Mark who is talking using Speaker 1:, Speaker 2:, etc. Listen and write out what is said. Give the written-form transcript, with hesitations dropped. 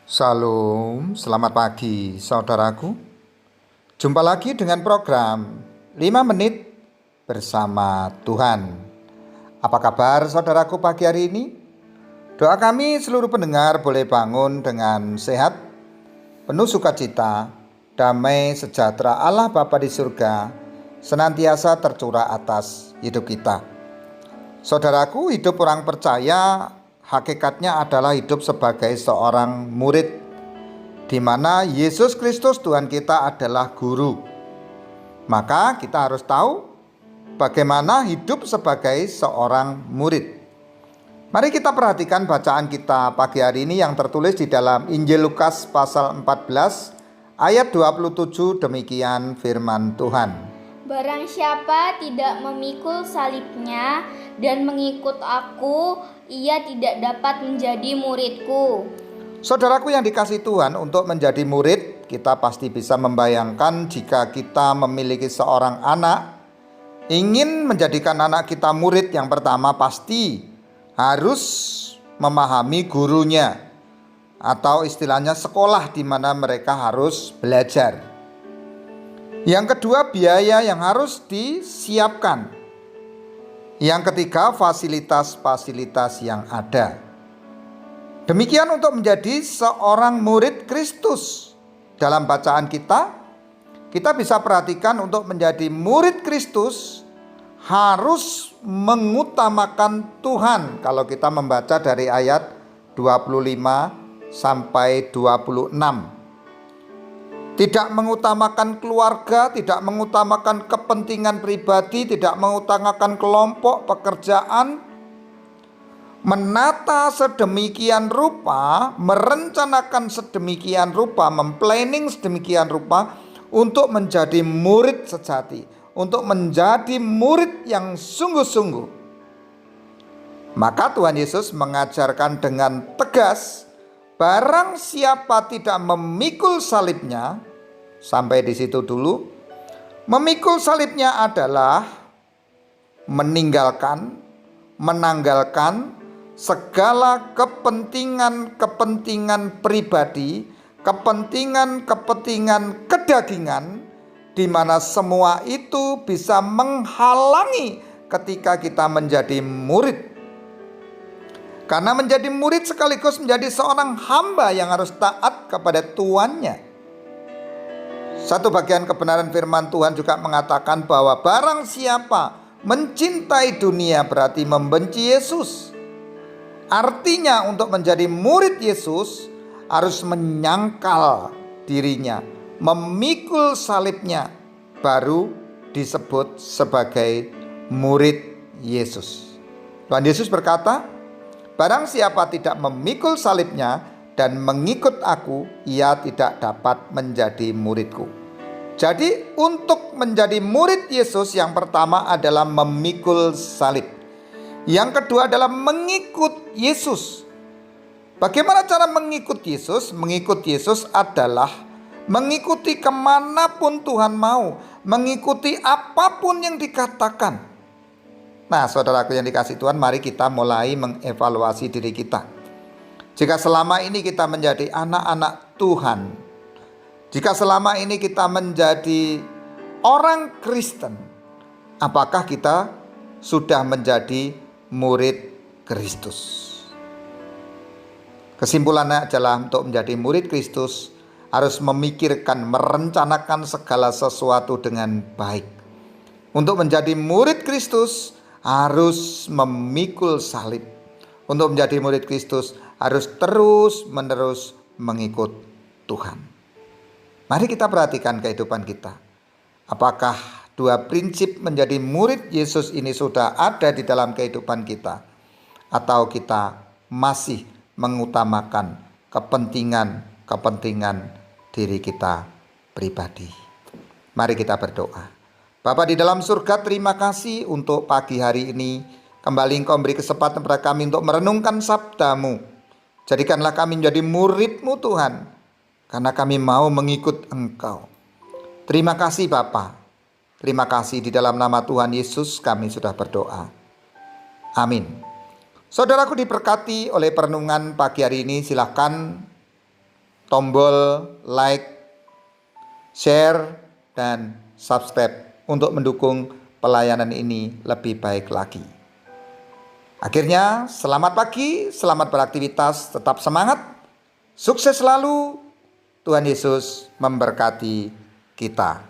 Speaker 1: Salam, selamat pagi saudaraku. Jumpa lagi dengan program 5 menit bersama Tuhan. Apa kabar saudaraku pagi hari ini? Doa kami seluruh pendengar boleh bangun dengan sehat, penuh sukacita, damai sejahtera Allah Bapa di surga senantiasa tercurah atas hidup kita. Saudaraku, hidup orang percaya hakikatnya adalah hidup sebagai seorang murid, di mana Yesus Kristus Tuhan kita adalah guru. Maka kita harus tahu bagaimana hidup sebagai seorang murid. Mari kita perhatikan bacaan kita pagi hari ini yang tertulis di dalam Injil Lukas pasal 14 ayat 27. Demikian firman Tuhan.
Speaker 2: Barang siapa tidak memikul salibnya dan mengikut aku, ia tidak dapat menjadi muridku.
Speaker 1: Saudaraku yang dikasihi Tuhan, untuk menjadi murid, kita pasti bisa membayangkan jika kita memiliki seorang anak, ingin menjadikan anak kita murid, yang pertama pasti harus memahami gurunya, atau istilahnya sekolah di mana mereka harus belajar. Yang kedua, biaya yang harus disiapkan. Yang ketiga, fasilitas-fasilitas yang ada. Demikian untuk menjadi seorang murid Kristus. Dalam bacaan kita bisa perhatikan untuk menjadi murid Kristus harus mengutamakan Tuhan. Kalau kita membaca dari ayat 25 sampai 26. Tidak mengutamakan keluarga, tidak mengutamakan kepentingan pribadi, tidak mengutamakan kelompok pekerjaan. Menata sedemikian rupa, merencanakan sedemikian rupa, memplanning sedemikian rupa untuk menjadi murid sejati, untuk menjadi murid yang sungguh-sungguh. Maka Tuhan Yesus mengajarkan dengan tegas, barang siapa tidak memikul salibnya, sampai di situ dulu. Memikul salibnya adalah menanggalkan segala kepentingan pribadi, kepentingan kedagingan, di mana semua itu bisa menghalangi ketika kita menjadi murid. Karena menjadi murid sekaligus menjadi seorang hamba yang harus taat kepada tuannya. Satu bagian kebenaran firman Tuhan juga mengatakan bahwa barang siapa mencintai dunia berarti membenci Yesus. Artinya untuk menjadi murid Yesus harus menyangkal dirinya, memikul salibnya, baru disebut sebagai murid Yesus. Tuhan Yesus berkata, barang siapa tidak memikul salibnya dan mengikut aku, ia tidak dapat menjadi muridku. Jadi untuk menjadi murid Yesus, yang pertama adalah memikul salib. Yang kedua adalah mengikut Yesus. Bagaimana cara mengikut Yesus? Mengikut Yesus adalah mengikuti kemanapun Tuhan mau, mengikuti apapun yang dikatakan. Nah, saudaraku yang dikasihi Tuhan, mari kita mulai mengevaluasi diri kita. Jika selama ini kita menjadi anak-anak Tuhan, jika selama ini kita menjadi orang Kristen, apakah kita sudah menjadi murid Kristus? Kesimpulannya adalah untuk menjadi murid Kristus harus memikirkan, merencanakan segala sesuatu dengan baik. Untuk menjadi murid Kristus harus memikul salib. Untuk menjadi murid Kristus harus terus-menerus mengikut Tuhan. Mari kita perhatikan kehidupan kita. Apakah dua prinsip menjadi murid Yesus ini sudah ada di dalam kehidupan kita? Atau kita masih mengutamakan kepentingan diri kita pribadi? Mari kita berdoa. Bapa di dalam surga, terima kasih untuk pagi hari ini. Kembali Engkau beri kesempatan kepada kami untuk merenungkan sabda-Mu. Jadikanlah kami menjadi murid-Mu Tuhan, karena kami mau mengikut Engkau. Terima kasih Bapa. Terima kasih, di dalam nama Tuhan Yesus kami sudah berdoa. Amin. Saudaraku diberkati oleh perenungan pagi hari ini, silakan tombol like, share, dan subscribe untuk mendukung pelayanan ini lebih baik lagi. Akhirnya, selamat pagi, selamat beraktivitas, tetap semangat, sukses selalu. Tuhan Yesus memberkati kita.